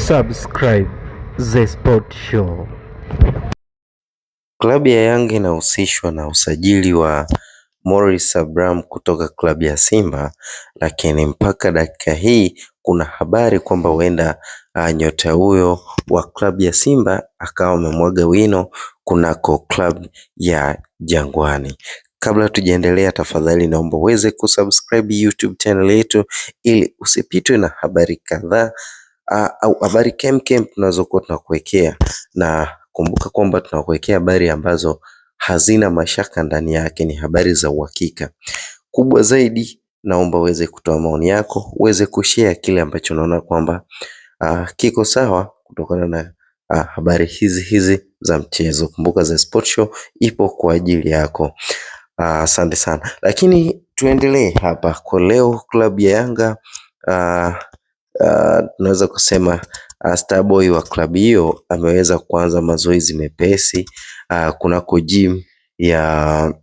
Subscribe The Sport Show. Klabu ya Yanga inahusishwa na usajili wa Morris Abraham kutoka klabu ya Simba, lakini mpaka dakika hii kuna habari kwamba huenda nyota huyo wa klabu ya Simba akawa amemwaga wino kunako klabu ya Jangwani. Kabla tujaendelea, tafadhali naomba uweze kusubscribe YouTube channel yetu ili usipitwe na habari kadhaa au habari kemkem tunazokuwa tunakuwekea, na kumbuka kwamba tunakuwekea habari ambazo hazina mashaka ndani yake, ni habari za uhakika. Kubwa zaidi, naomba uweze kutoa maoni yako, uweze kushare kile ambacho unaona kwamba kiko sawa kutokana na habari hizi za mchezo. Kumbuka The Sport Show ipo kwa ajili yako. Asante sana, lakini tuendelee hapa kwa leo. Klabu ya Yanga tunaweza kusema Starboy wa klabu hiyo ameweza kuanza mazoezi mepesi kunako gym ya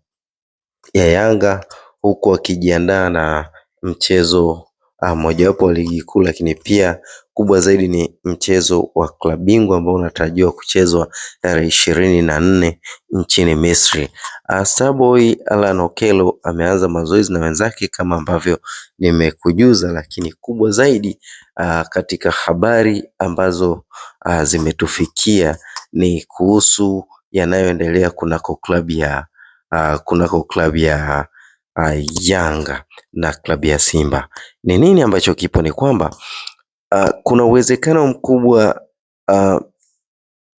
Yanga, huku akijiandaa na mchezo mojawapo wa ligi kuu, lakini pia kubwa zaidi ni mchezo wa klabu bingwa ambao unatarajiwa kuchezwa tarehe 24 nchini Misri. Starboy Alan Okello ameanza mazoezi na wenzake kama ambavyo nimekujuza, lakini kubwa zaidi katika habari ambazo zimetufikia ni kuhusu yanayoendelea kunako klabu ya Yanga na klabu ya Simba. Ni nini ambacho kipo? Ni kwamba kuna uwezekano mkubwa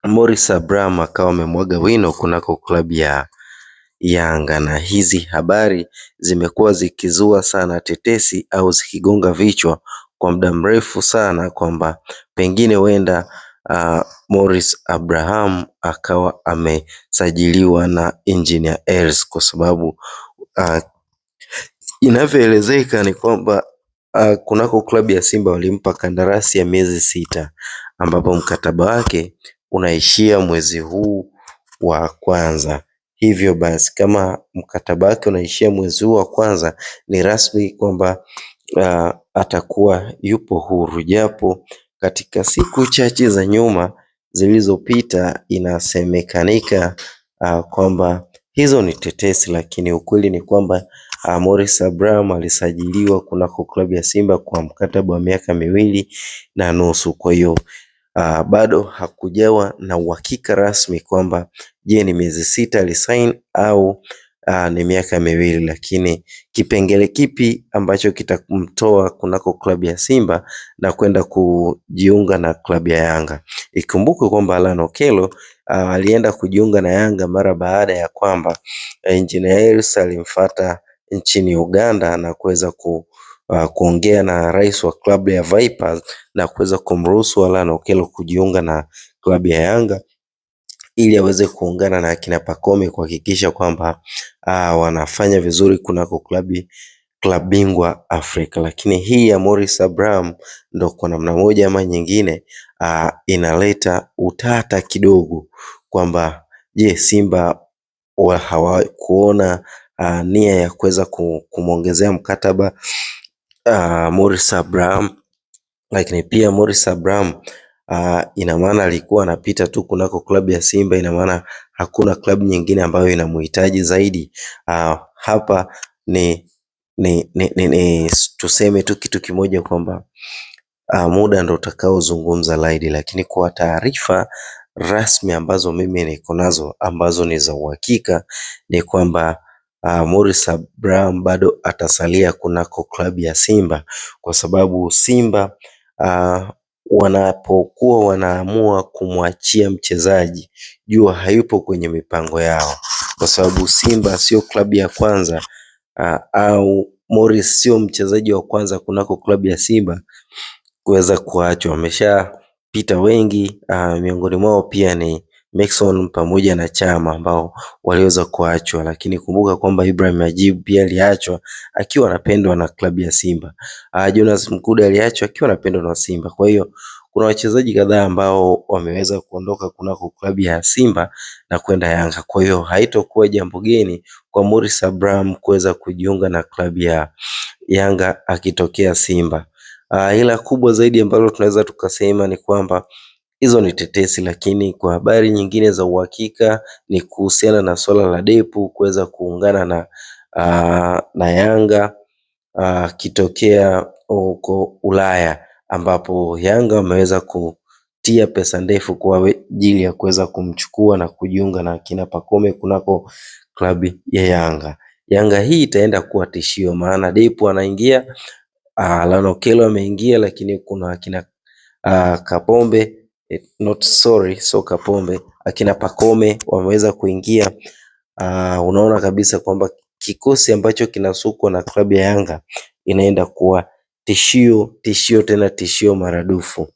Morris Abraham akawa amemwaga wino kunako klabu ya Yanga, na hizi habari zimekuwa zikizua sana tetesi au zikigonga vichwa kwa muda mrefu sana, kwamba pengine huenda Morris Abraham akawa amesajiliwa na Engineer Hersi, kwa sababu inavyoelezeka ni kwamba kunako klabu ya Simba walimpa kandarasi ya miezi 6, ambapo mkataba wake unaishia mwezi huu wa kwanza. Hivyo basi, kama mkataba wake unaishia mwezi huu wa kwanza, ni rasmi kwamba atakuwa yupo huru, japo katika siku chache za nyuma zilizopita inasemekanika kwamba hizo ni tetesi, lakini ukweli ni kwamba Morris Abraham alisajiliwa kunako klabu ya Simba kwa mkataba wa miaka 2.5. Kwa hiyo bado hakujawa na uhakika rasmi kwamba je, ni miezi 6 alisign au ni miaka 2, lakini kipengele kipi ambacho kitamtoa kunako klabu ya Simba na kwenda kujiunga na klabu ya Yanga? Ikumbuke kwamba Alan Okello alienda kujiunga na Yanga mara baada ya kwamba Engineer Hersi alimfuata nchini Uganda na kuweza kuongea na rais wa klabu ya Vipers na kuweza kumruhusu Alan Okello kujiunga na klabu ya Yanga ili aweze kuungana na akina Pacome kuhakikisha kwamba wanafanya vizuri kunako klabu bingwa Afrika. Lakini hii ya Morris Abraham ndo kwa namna moja ama nyingine inaleta utata kidogo, kwamba je, Simba hawakuona nia ya kuweza kumwongezea mkataba Morris Abraham, lakini pia Morris Abraham ina maana alikuwa anapita tu kunako klabu ya Simba, ina maana hakuna klabu nyingine ambayo inamhitaji zaidi. Hapa ni tuseme tu kitu kimoja kwamba muda ndo utakaozungumza zaidi, lakini kwa taarifa rasmi ambazo mimi niko nazo ambazo ni za uhakika ni kwamba Morris Abraham bado atasalia kunako klabu ya Simba, kwa sababu Simba wanapokuwa wanaamua kumwachia mchezaji, jua hayupo kwenye mipango yao, kwa sababu Simba sio klabu ya kwanza au Morris sio mchezaji wa kwanza kunako klabu ya Simba kuweza kuachwa. Wameshapita wengi, miongoni mwao pia ni Maxson pamoja na Chama ambao waliweza kuachwa, lakini kumbuka kwamba Ibrahim Ajib pia aliachwa akiwa anapendwa na klabu ya Simba. Jonas Mkude aliachwa akiwa anapendwa na Simba. Kwa hiyo kuna wachezaji kadhaa ambao wameweza kuondoka kunako klabu ya Simba na kwenda Yanga. Kwa hiyo haitokuwa jambo geni kwa Morris Abraham kuweza kujiunga na klabu ya Yanga akitokea Simba. Ila kubwa zaidi ambalo tunaweza tukasema ni kwamba hizo ni tetesi, lakini kwa habari nyingine za uhakika ni kuhusiana na swala la Depu kuweza kuungana na Yanga akitokea huko Ulaya, ambapo Yanga wameweza kutia pesa ndefu kwa ajili ya kuweza kumchukua na kujiunga na kina Pacome kunako klabu ya Yanga. Yanga hii itaenda kuwa tishio, maana Depu anaingia, Lano Okello ameingia, lakini kuna akina Kapombe so Kapombe, akina Pacome wameweza kuingia. Unaona kabisa kwamba kikosi ambacho kinasukwa na klabu ya Yanga inaenda kuwa tishio tena tishio maradufu.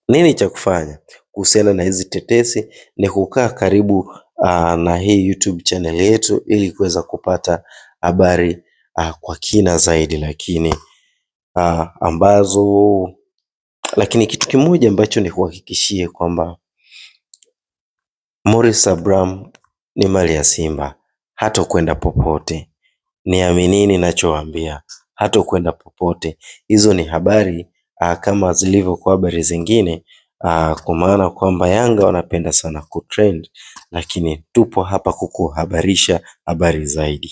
Nini cha kufanya kuhusiana na hizi tetesi? Ni kukaa karibu na hii YouTube channel yetu ili kuweza kupata habari kwa kina zaidi, lakini kitu kimoja ambacho nikuhakikishie kwamba Morris Abraham ni mali ya Simba, hatokwenda popote. Niaminini ninachowaambia, hatokwenda popote. Hizo ni habari kama zilivyokuwa habari zingine, kwa maana kwamba Yanga wanapenda sana kutrend, lakini tupo hapa kukuhabarisha habari zaidi.